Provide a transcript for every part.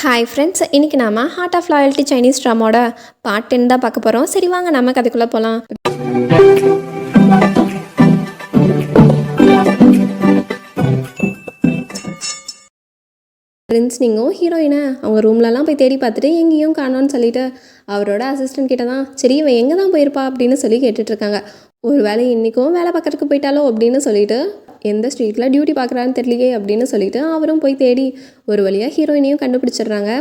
Hi friends, இன்றைக்கி நாம heart of loyalty Chinese ட்ராமாவோட பார்ட் 10 தான் பார்க்க போகிறோம். சரி வாங்க நம்ம கதைக்குள்ளே போகலாம். பிரின்ஸ் நீங்களும் ஹீரோயினை அவங்க ரூம்லலாம் போய் தேடி பார்த்துட்டு எங்கேயும் காணோன்னு சொல்லிட்டு அவரோட அசிஸ்டன்ட் கிட்ட தான் சரி இவன் எங்கே தான் போயிருப்பா அப்படின்னு சொல்லி கேட்டுட்ருக்காங்க. ஒரு வேளை இன்றைக்கும் வேலை பார்க்கறதுக்கு போயிட்டாலோ அப்படின்னு சொல்லிட்டு எந்த ஸ்ட்ரீட்டில் டியூட்டி பார்க்குறான்னு தெரியலையே அப்படின்னு சொல்லிட்டு அவரும் போய் தேடி ஒரு வழியாக ஹீரோயினையும் கண்டுபிடிச்சிடுறாங்க.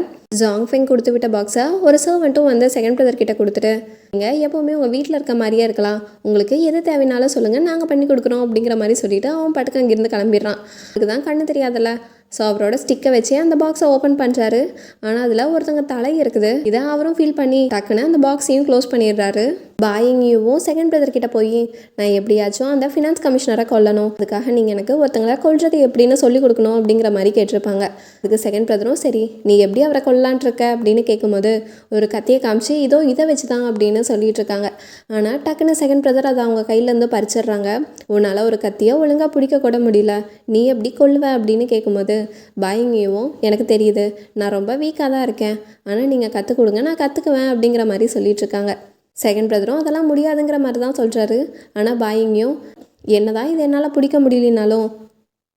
ஜாங் ஃபெங் கொடுத்து விட்ட பாக்ஸை ஒரு சர்வெண்ட்டும் வந்து செகண்ட் பிரதர் கிட்ட கொடுத்துட்டு நீங்கள் எப்போவுமே உங்கள் வீட்டில் இருக்க மாதிரியே இருக்கலாம், உங்களுக்கு எது தேவைனாலும் சொல்லுங்கள், நாங்கள் பண்ணி கொடுக்குறோம் அப்படிங்கிற மாதிரி சொல்லிவிட்டு அவன் பாட்டுக்கு அங்கேருந்து கிளம்பிடுறான். அதுக்கு தான் கண்ணு தெரியாதுல்ல. ஸோ அவரோட ஸ்டிக்கை வச்சு அந்த பாக்ஸை ஓப்பன் பண்ணுறாரு. ஆனால் அதில் ஒருத்தங்க தலை இருக்குது. இதை அவரும் ஃபீல் பண்ணி டக்குன்னு அந்த பாக்ஸையும் க்ளோஸ் பண்ணிடுறாரு. பாயிங்யூவும் செகண்ட் பிரதர் கிட்ட போய் நான் எப்படியாச்சும் அந்த ஃபினான்ஸ் கமிஷனரை கொல்லணும், அதுக்காக நீங்கள் எனக்கு ஒருத்தங்களை கொல்றது எப்படின்னு சொல்லி கொடுக்கணும் அப்படிங்கிற மாதிரி கேட்டிருப்பாங்க. அதுக்கு செகண்ட் பிரதரும் சரி நீ எப்படி அவரை கொல்லலான் இருக்க அப்படின்னு கேட்கும்போது ஒரு கத்தியை காமிச்சு இதோ இதை வச்சு தான் அப்படின்னு சொல்லிட்டு இருக்காங்க. ஆனால் டக்குன்னு செகண்ட் பிரதர் அதை அவங்க கையிலேருந்து பறிச்சிடுறாங்க. உன்னால் ஒரு கத்தியை ஒழுங்காக பிடிக்க கூட முடியல, நீ எப்படி கொல்லுவ அப்படின்னு கேட்கும்போது பாயிங்யூவும் எனக்கு தெரியுது, நான் ரொம்ப வீக்காக தான் இருக்கேன், ஆனால் நீங்கள் கற்றுக் கொடுங்க, நான் கற்றுக்குவேன் அப்படிங்கிற மாதிரி சொல்லிட்டு இருக்காங்க. செகண்ட் பிரதரும் அதெல்லாம் முடியாதுங்கிற மாதிரி தான் சொல்கிறாரு. ஆனால் பாயிங்யூ என்னதான் இது என்னால் பிடிக்க முடியலனாலும்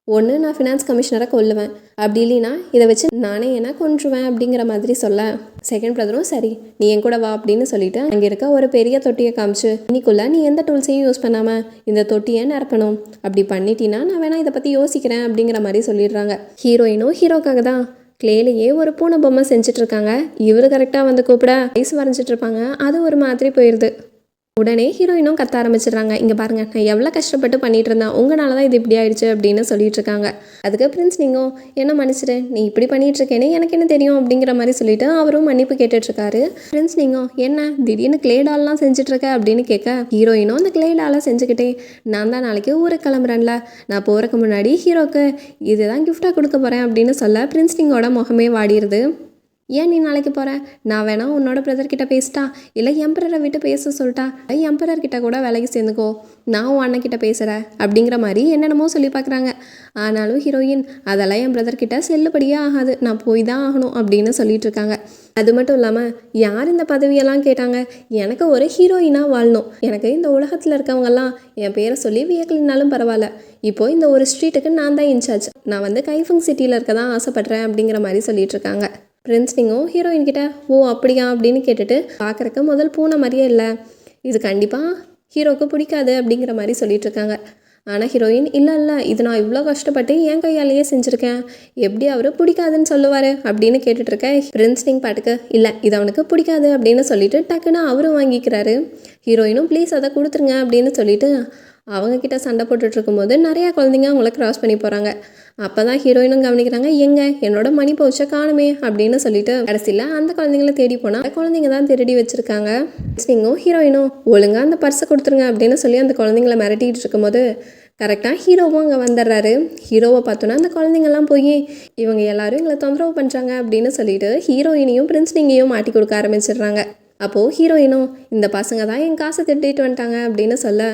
ஒன்று நான் ஃபினான்ஸ் கமிஷனரை கொல்லுவேன், அப்படி இல்லைன்னா இதை வச்சு நானே என்ன கொன்றுவேன் அப்படிங்கிற மாதிரி சொல்ல செகண்ட் பிரதரும் சரி நீ என் கூட வா அப்படின்னு சொல்லிட்டு அங்கே இருக்க ஒரு பெரிய தொட்டியை காமிச்சு இன்னைக்குள்ள நீ எந்த டூல்ஸையும் யூஸ் பண்ணாமல் இந்த தொட்டியை நிரப்பணும், அப்படி பண்ணிட்டீன்னா நான் வேணா இதை பற்றி யோசிக்கிறேன் அப்படிங்கிற மாதிரி சொல்லிடுறாங்க. ஹீரோயினும் ஹீரோக்காக தான் கிளேலையே ஒரு பூனை பொம்மை செஞ்சுட்டு இருக்காங்க. இவர் கரெக்டாக வந்து கூப்பிட ஐஸ் வரைஞ்சிட்டு இருப்பாங்க. அது ஒரு மாதிரி போயிடுது. உடனே ஹீரோயினும் கத்த ஆரம்பிச்சிடுறாங்க. இங்கே பாருங்கள் நான் எவ்வளோ கஷ்டப்பட்டு பண்ணிட்டு இருந்தேன், உங்களால தான் இது இப்படி ஆயிடுச்சு அப்படின்னு சொல்லிட்டு இருக்காங்க. அதுக்கு பிரின்ஸ் நீங்கள் என்ன மன்னிச்சிடு, நீ இப்படி பண்ணிட்டு இருக்கேனே எனக்கு என்ன தெரியும் அப்படிங்கிற மாதிரி சொல்லிட்டு அவரும் மன்னிப்பு கேட்டுட்ருக்காரு. பிரின்ஸ் நீங்கள் என்ன திடீர்னு கிளேடால்லாம் செஞ்சுட்டு இருக்க அப்படின்னு கேட்க ஹீரோயினும் அந்த கிளேடாலாம் செஞ்சுக்கிட்டே நான் தான் நாளைக்கு ஊருக்கு கிளம்புறேன்ல, நான் போகிறக்கு முன்னாடி ஹீரோக்கு இதுதான் கிஃப்டாக கொடுக்க போகிறேன் அப்படின்னு சொல்ல பிரின்ஸ் நீங்கோட முகமே வாடிடுது. ஏன் நீ நாளைக்கு போகிற, நான் வேணா உன்னோட பிரதர்கிட்ட பேசிட்டா, இல்லை எம்பரரை விட்டு பேச சொல்லிட்டா, எம்பரர்கிட்ட கூட வேலைக்கு சேர்ந்துக்கோ, நான் உன் அண்ணக்கிட்ட பேசுகிறேன் அப்படிங்கிற மாதிரி என்னென்னமோ சொல்லி பார்க்குறாங்க. ஆனாலும் ஹீரோயின் அதெல்லாம் என் பிரதர்கிட்ட செல்லுபடியே ஆகாது, நான் போய் தான் ஆகணும் அப்படின்னு சொல்லிட்டு இருக்காங்க. அது மட்டும் இல்லாமல் யார் இந்த பதவியெல்லாம் கேட்டாங்க, எனக்கு ஒரு ஹீரோயினாக வாழணும், எனக்கு இந்த உலகத்தில் இருக்கவங்கெல்லாம் என் பேரை சொல்லி வியக்கலினாலும் பரவாயில்ல, இப்போது இந்த ஒரு ஸ்ட்ரீட்டுக்கு நான் தான் இன்சார்ஜ், நான் வந்து கைஃபங் சிட்டியில் இருக்க தான் ஆசைப்பட்றேன் அப்படிங்கிற மாதிரி சொல்லிட்டு இருக்காங்க. பிரின்ஸ் நீங்களும் ஹீரோயின் கிட்ட ஓ அப்படியா அப்படின்னு கேட்டுட்டு பார்க்குறக்கு முதல் பூனை மாதிரியே இல்லை, இது கண்டிப்பாக ஹீரோவுக்கு பிடிக்காது அப்படிங்கிற மாதிரி சொல்லிட்டு இருக்காங்க. ஆனால் ஹீரோயின் இல்லை இது நான் இவ்வளோ கஷ்டப்பட்டு என் கையாலேயே செஞ்சுருக்கேன், எப்படி அவர் பிடிக்காதுன்னு சொல்லுவார் அப்படின்னு கேட்டுட்ருக்கேன். பிரின்ஸ் நீங்க பாட்டுக்கு இல்லை இது அவனுக்கு பிடிக்காது அப்படின்னு சொல்லிட்டு டக்குன்னு அவரும் வாங்கிக்கிறாரு. ஹீரோயினும் ப்ளீஸ் அதை கொடுத்துருங்க அப்படின்னு சொல்லிட்டு அவங்கக்கிட்ட சண்டை போட்டுட்டு இருக்கும்போது நிறையா குழந்தைங்க அவங்கள கிராஸ் பண்ணி போகிறாங்க. அப்போ தான் ஹீரோயினும் கவனிக்கிறாங்க, எங்க என்னோட மணி பவுச்சை காணுமே அப்படின்னு சொல்லிட்டு கடைசியில் அந்த குழந்தைங்கள தேடி போனால் குழந்தைங்க தான் திருடி வச்சுருக்காங்க. நீங்களும் ஹீரோயினும் ஒழுங்காக அந்த பர்ஸை கொடுத்துருங்க அப்படின்னு சொல்லி அந்த குழந்தைங்கள மிரட்டிகிட்டு இருக்கும்போது கரெக்டாக ஹீரோவும் அங்கே வந்துடுறாரு. ஹீரோவை பார்த்தோன்னா அந்த குழந்தைங்கள்லாம் போய் இவங்க எல்லாரும் எங்களை தொந்தரவு பண்ணுறாங்க அப்படின்னு சொல்லிட்டு ஹீரோயினையும் பிரின்ஸ் நீங்கையும் மாட்டி கொடுக்க ஆரம்பிச்சிடுறாங்க. அப்போது ஹீரோயினும் இந்த பசங்க தான் என் காசை திட்டிட்டு வந்துட்டாங்க அப்படின்னு சொல்ல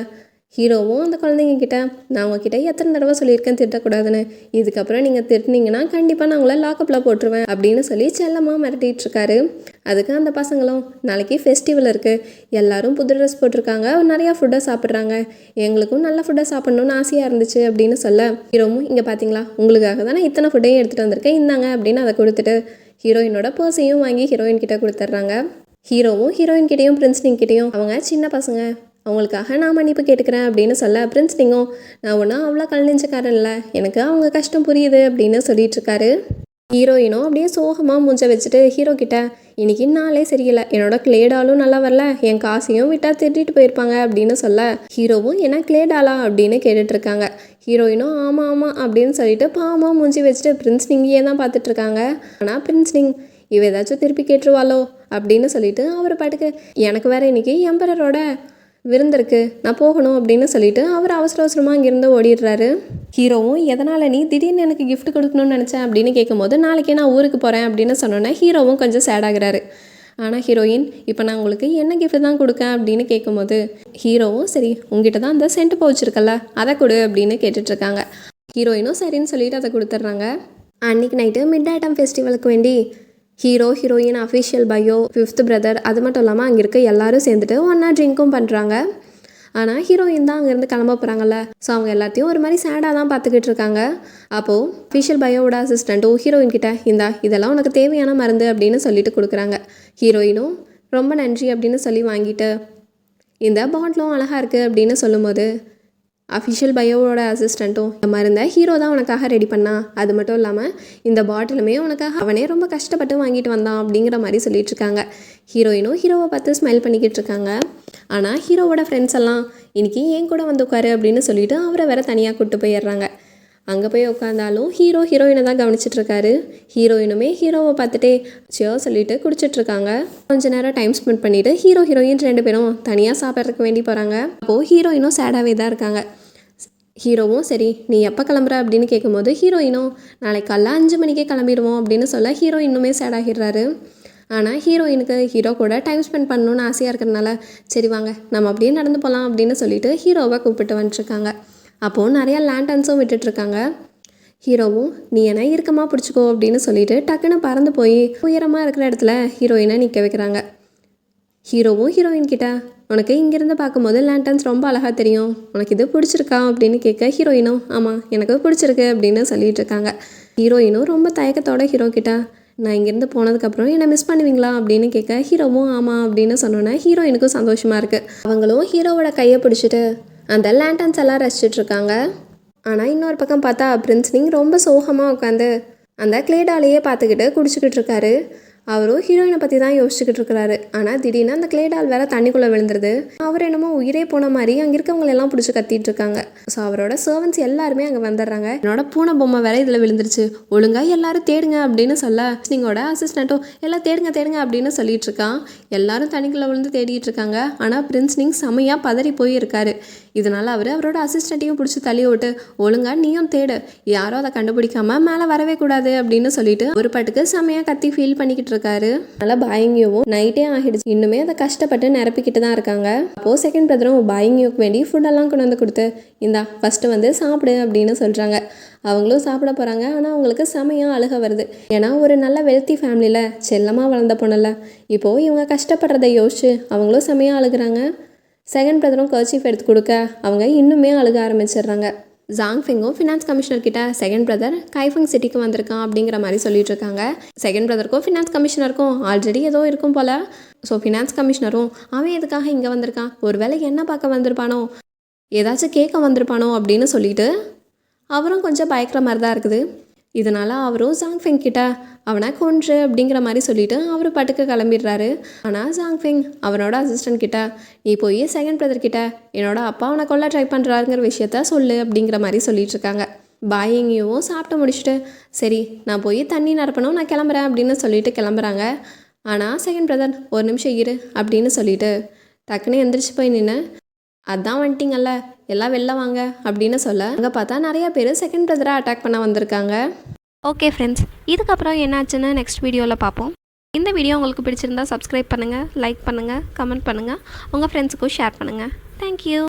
ஹீரோவும் அந்த குழந்தைங்க கிட்ட நான் உங்ககிட்ட எத்தனை தடவை சொல்லியிருக்கேன் திட்டக்கூடாதுன்னு, இதுக்கப்புறம் நீங்கள் திட்டினீங்கன்னா கண்டிப்பாக நான் உங்களை லாக்கப்பில் போட்டுருவேன் அப்படின்னு சொல்லி செல்லமாக மிரட்டிகிட்டு இருக்காரு. அதுக்கு அந்த பசங்களும் நாளைக்கு ஃபெஸ்டிவல் இருக்குது, எல்லாரும் புது ட்ரெஸ் போட்டிருக்காங்க, நிறையா ஃபுட்டை சாப்பிட்றாங்க, எங்களுக்கும் நல்ல ஃபுட்டை சாப்பிட்ணுன்னு ஆசையாக இருந்துச்சு அப்படின்னு சொல்ல ஹீரோவும் இங்கே பார்த்தீங்களா உங்களுக்காக தான் நான் இத்தனை ஃபுட்டையும் எடுத்துகிட்டு வந்திருக்கேன் இந்தாங்க அப்படின்னு அதை கொடுத்துட்டு ஹீரோயினோட பர்ஸையும் வாங்கி ஹீரோயின் கிட்டே கொடுத்துட்றாங்க. ஹீரோவும் ஹீரோயின் கிட்டேயும் பிரின்ஸ் நீங்க கிட்டேயும் அவங்க சின்ன பசங்க அவங்களுக்காக நான் மன்னிப்பு கேட்டுக்கிறேன் அப்படின்னு சொல்ல பிரின்ஸ் நீங்கும் நான் ஒன்றும் அவ்வளோ கல்நெஞ்சக்காரன் இல்லை, எனக்கு அவங்க கஷ்டம் புரியுது அப்படின்னு சொல்லிட்டு இருக்காரு. ஹீரோயினும் அப்படியே சோகமாக மூஞ்ச வச்சுட்டு ஹீரோ கிட்ட இன்னைக்கு நாளே சரியில்லை, என்னோட கிளேடாலும் நல்லா வரல, என் காசையும் விட்டா திட்டிட்டு போயிருப்பாங்க அப்படின்னு சொல்ல ஹீரோவும் என்ன கிளேடாலா அப்படின்னு கேட்டுட்ருக்காங்க. ஹீரோயினும் ஆமாம் அப்படின்னு சொல்லிட்டு பாவமாக மூஞ்சி வச்சுட்டு பிரின்ஸ் நீங்கியே தான் பார்த்துட்ருக்காங்க. ஆனால் பிரின்ஸ் நீங் இவ ஏதாச்சும் திருப்பி கேட்டுருவாளோ அப்படின்னு சொல்லிட்டு அவர் பாட்டுக்கு எனக்கு வேற இன்னைக்கு எம்பரரோட விருந்திருக்கு நான் போகணும் அப்படின்னு சொல்லிட்டு அவர் அவசரமாக இங்கேருந்து ஓடிடுறாரு. ஹீரோவும் எதனால் நீ திடீர்னு எனக்கு கிஃப்ட் கொடுக்கணும்னு நினச்சேன் அப்படின்னு கேட்கும்போது நாளைக்கே நான் ஊருக்கு போகிறேன் அப்படின்னு சொன்னோன்னே ஹீரோவும் கொஞ்சம் சேடாகிறாரு. ஆனால் ஹீரோயின் இப்போ நான் உங்களுக்கு என்ன கிஃப்ட் தான் கொடுக்கேன் அப்படின்னு கேட்கும்போது ஹீரோவும் சரி உங்ககிட்ட தான் அந்த சென்ட் பவுச்சிருக்கல அதை கொடு அப்படின்னு கேட்டுட்ருக்காங்க. ஹீரோயினும் சரின்னு சொல்லிட்டு அதை கொடுத்துட்றாங்க. அன்றைக்கி நைட்டு மிட் ஆட்டம் ஃபெஸ்டிவலுக்கு வேண்டி heroine official bio 5th brother அது மட்டும் இல்லாமல் அங்கே இருக்க எல்லாரும் சேர்ந்துட்டு ஒன்றா ட்ரிங்க்கும் பண்ணுறாங்க. ஆனால் ஹீரோயின் தான் அங்கேருந்து கிளம்ப போகிறாங்கல்ல, ஸோ அவங்க எல்லாத்தையும் ஒரு மாதிரி சேடாக தான் பார்த்துக்கிட்டு இருக்காங்க. அப்போது அஃபிஷியல் பயோவோட அசிஸ்டண்ட்டும் ஹீரோயின் கிட்ட இதெல்லாம் உனக்கு தேவையான மருந்து அப்படின்னு சொல்லிட்டு கொடுக்குறாங்க. ஹீரோயினும் ரொம்ப நன்றி அப்படின்னு சொல்லி வாங்கிட்டு இந்த பாட்டிலும் அழகாக இருக்குது அப்படின்னு சொல்லும்போது அஃபிஷியல் பயோவோட அசிஸ்டண்ட்டும் இந்த மருந்தை ஹீரோ தான் உனக்காக ரெடி பண்ணா, அது மட்டும் இல்லாமல் இந்த பாட்டிலுமே உனக்காக அவனே ரொம்ப கஷ்டப்பட்டு வாங்கிட்டு வந்தான் அப்படிங்கிற மாதிரி சொல்லிட்டு இருக்காங்க. ஹீரோயினும் ஹீரோவை பார்த்து ஸ்மைல் பண்ணிக்கிட்டு இருக்காங்க. ஆனால் ஹீரோவோட ஃப்ரெண்ட்ஸ் எல்லாம் இன்னைக்கு ஏன் கூட வந்து உட்காரு அப்படின்னு சொல்லிட்டு அவரை வேற தனியாக கூப்பிட்டு போயிடுறாங்க. அங்கே போய் உட்காந்தாலும் ஹீரோயினை தான் கவனிச்சிட்டு இருக்காரு. ஹீரோயினுமே ஹீரோவை பார்த்துட்டே சியர் சொல்லிட்டு குடிச்சிட்ருக்காங்க. கொஞ்ச நேரம் டைம் ஸ்பெண்ட் பண்ணிவிட்டு ஹீரோயின் 2 பேரும் தனியாக சாப்பிட்றதுக்கு வேண்டி போகிறாங்க. அப்போது ஹீரோயினும் சேடாகவே தான் இருக்காங்க. ஹீரோவும் சரி நீ எப்போ கிளம்புற அப்படின்னு கேட்கும்போது ஹீரோயினும் நாளைக்கு காலைல 5 மணிக்கே கிளம்பிடுவோம் அப்படின்னு சொல்ல ஹீரோ இன்னுமே சேடாகிடுறாரு. ஆனால் ஹீரோயினுக்கு ஹீரோ கூட டைம் ஸ்பெண்ட் பண்ணணுன்னு ஆசையாக இருக்கிறதுனால சரி வாங்க நம்ம அப்படியே நடந்து போகலாம் அப்படின்னு சொல்லிட்டு ஹீரோவை கூப்பிட்டு வந்துட்டுருக்காங்க. அப்போது நிறையா லேண்டன்ஸும் விட்டுட்ருக்காங்க. ஹீரோவும் நீ என்ன இறுக்கமாக பிடிச்சிக்கோ அப்படின்னு சொல்லிட்டு டக்குன்னு பறந்து போய் உயரமாக இருக்கிற இடத்துல ஹீரோயினை நிற்க வைக்கிறாங்க. ஹீரோவும் ஹீரோயின் கிட்ட உனக்கு இங்கேருந்து பார்க்கும்போது லேண்டன்ஸ் ரொம்ப அழகாக தெரியும், உனக்கு இது பிடிச்சிருக்கா அப்படின்னு கேட்க ஹீரோயினும் ஆமாம் எனக்கு பிடிச்சிருக்கு அப்படின்னு சொல்லிட்டு இருக்காங்க. ஹீரோயினும் ரொம்ப தயக்கத்தோட ஹீரோ கிட்ட நான் இங்கேருந்து போனதுக்கப்புறம் என்னை மிஸ் பண்ணுவீங்களா அப்படின்னு கேட்க ஹீரோவும் ஆமாம் அப்படின்னு சொன்னோன்னே ஹீரோயினுக்கும் சந்தோஷமாக இருக்குது. அவங்களும் ஹீரோவோட கையை பிடிச்சிட்டு அந்த லேண்டன்ஸ் எல்லாம் ரசிச்சுட்டு இருக்காங்க. ஆனால் இன்னொரு பக்கம் பார்த்தா பிரின்ஸ்லிங் ரொம்ப சோகமாக உட்காந்து அந்த கிளேடாலேயே பார்த்துக்கிட்டு குடிச்சிக்கிட்டு இருக்காரு. அவரும் ஹீரோயினை பற்றி தான் யோசிச்சுக்கிட்டு இருக்கிறாரு. ஆனால் திடீர்னு அந்த கிளேடால் வேற தண்ணிக்குள்ளே விழுந்துருது. அவர் என்னமோ உயிரே போன மாதிரி அங்கே இருக்கவங்களெல்லாம் பிடிச்சி கத்திட்டு இருக்காங்க. ஸோ அவரோட சர்வன்ஸ் எல்லாருமே அங்கே வந்துடுறாங்க. என்னோட பூனை பொம்மை வேற இதில் விழுந்துருச்சு, ஒழுங்காக எல்லாரும் தேடுங்க அப்படின்னு சொல்ல நீங்களோட அசிஸ்டண்ட்டும் எல்லாம் தேடுங்க அப்படின்னு சொல்லிட்டு இருக்கான். எல்லாரும் தண்ணிக்குள்ளே விழுந்து தேடிட்டு இருக்காங்க. ஆனால் பிரின்ஸ்லிங் செமையாக பதறி போய் இருக்காரு. இதனால் அவரோட அசிஸ்டண்ட்டையும் பிடிச்சி தள்ளி விட்டு ஒழுங்கா நீயும் தேடு, யாரும் அதை கண்டுபிடிக்காம மேலே வரவே கூடாது அப்படின்னு சொல்லிட்டு ஒரு பாட்டுக்கு செமையாக கத்தி ஃபீல் பண்ணிக்கிட்டு இருக்காரு. நல்லா பாயிங்கியோவும் நைட்டே ஆகிடுச்சு, இன்னுமே அதை கஷ்டப்பட்டு நிரப்பிக்கிட்டு தான் இருக்காங்க. அப்போது செகண்ட் பிரதரும் பாயிங்கியோக்கு வேண்டி ஃபுட்டெல்லாம் கொண்டு வந்து கொடுத்து இந்தா ஃபஸ்ட்டு வந்து சாப்பிடு அப்படின்னு சொல்கிறாங்க. அவங்களும் சாப்பிட போகிறாங்க. ஆனால் அவங்களுக்கு செமையாக அழுக வருது. ஏன்னா ஒரு நல்ல வெல்த்தி ஃபேமிலியில் செல்லமாக வளர்ந்த பொண்ணுல இப்போது இவங்க கஷ்டப்படுறதை யோசிச்சு அவங்களும் செமையாக அழுகிறாங்க. செகண்ட் பிரதரும் கர்ச்சீஃப் எடுத்து கொடுக்க அவங்க இன்னுமே அழுக ஆரம்பிச்சிடுறாங்க. ஜாங் ஃபெங்கும் ஃபினான்ஸ் கமிஷனர் கிட்ட செகண்ட் பிரதர் கைஃபங் சிட்டிக்கு வந்திருக்கான் அப்படிங்கிற மாதிரி சொல்லிட்டு இருக்காங்க. செகண்ட் பிரதருக்கும் ஃபினான்ஸ் கமிஷனருக்கும் ஆல்ரெடி ஏதோ இருக்கும் போல். ஸோ ஃபினான்ஸ் கமிஷனரும் அவன் எதுக்காக இங்கே வந்திருக்கான், ஒரு வேளை என்ன பார்க்க வந்திருப்பானோ, ஏதாச்சும் கேட்க வந்திருப்பானோ அப்படின்னு சொல்லிட்டு அவரும் கொஞ்சம் பயக்கிற மாதிரி தான் இருக்குது. இதனால் அவரும் ஜாங் ஃபெங் கிட்ட அவனை கொன்று அப்படிங்கிற மாதிரி சொல்லிட்டு அவர் பாட்டுக்கு கிளம்பிடுறாரு. ஆனால் ஜாங் ஃபெங் அவனோட அசிஸ்டன்ட் கிட்ட நீ போய் செகண்ட் பிரதர் கிட்ட என்னோட அப்பா அவனை கொல்ல ட்ரை பண்ணுறாருங்கிற விஷயத்த சொல்லு அப்படிங்கிற மாதிரி சொல்லிட்டு இருக்காங்க. பாயிங்கியும் சாப்பிட்டு முடிச்சுட்டு சரி நான் போய் தண்ணி நிரப்பணும் நான் கிளம்புறேன் அப்படின்னு சொல்லிட்டு கிளம்புறாங்க. ஆனால் செகண்ட் பிரதர் ஒரு நிமிஷம் இரு அப்படின்னு சொல்லிட்டு டக்குன்னு எந்திரிச்சு போய் நின்று அதான் வந்துட்டிங்கல்ல எல்லாம் வெளில வாங்க அப்படின்னு சொல்ல அங்கே பார்த்தா நிறையா பேர் செகண்ட் பிரதரை அட்டாக் பண்ண வந்திருக்காங்க. ஓகே ஃப்ரெண்ட்ஸ், இதுக்கப்புறம் என்னாச்சுன்னு நெக்ஸ்ட் வீடியோவில் பார்ப்போம். இந்த வீடியோ உங்களுக்கு பிடிச்சிருந்தா சப்ஸ்கிரைப் பண்ணுங்கள், லைக் பண்ணுங்கள், கமெண்ட் பண்ணுங்கள், உங்கள் ஃப்ரெண்ட்ஸுக்கும் ஷேர் பண்ணுங்கள். தேங்க்யூ.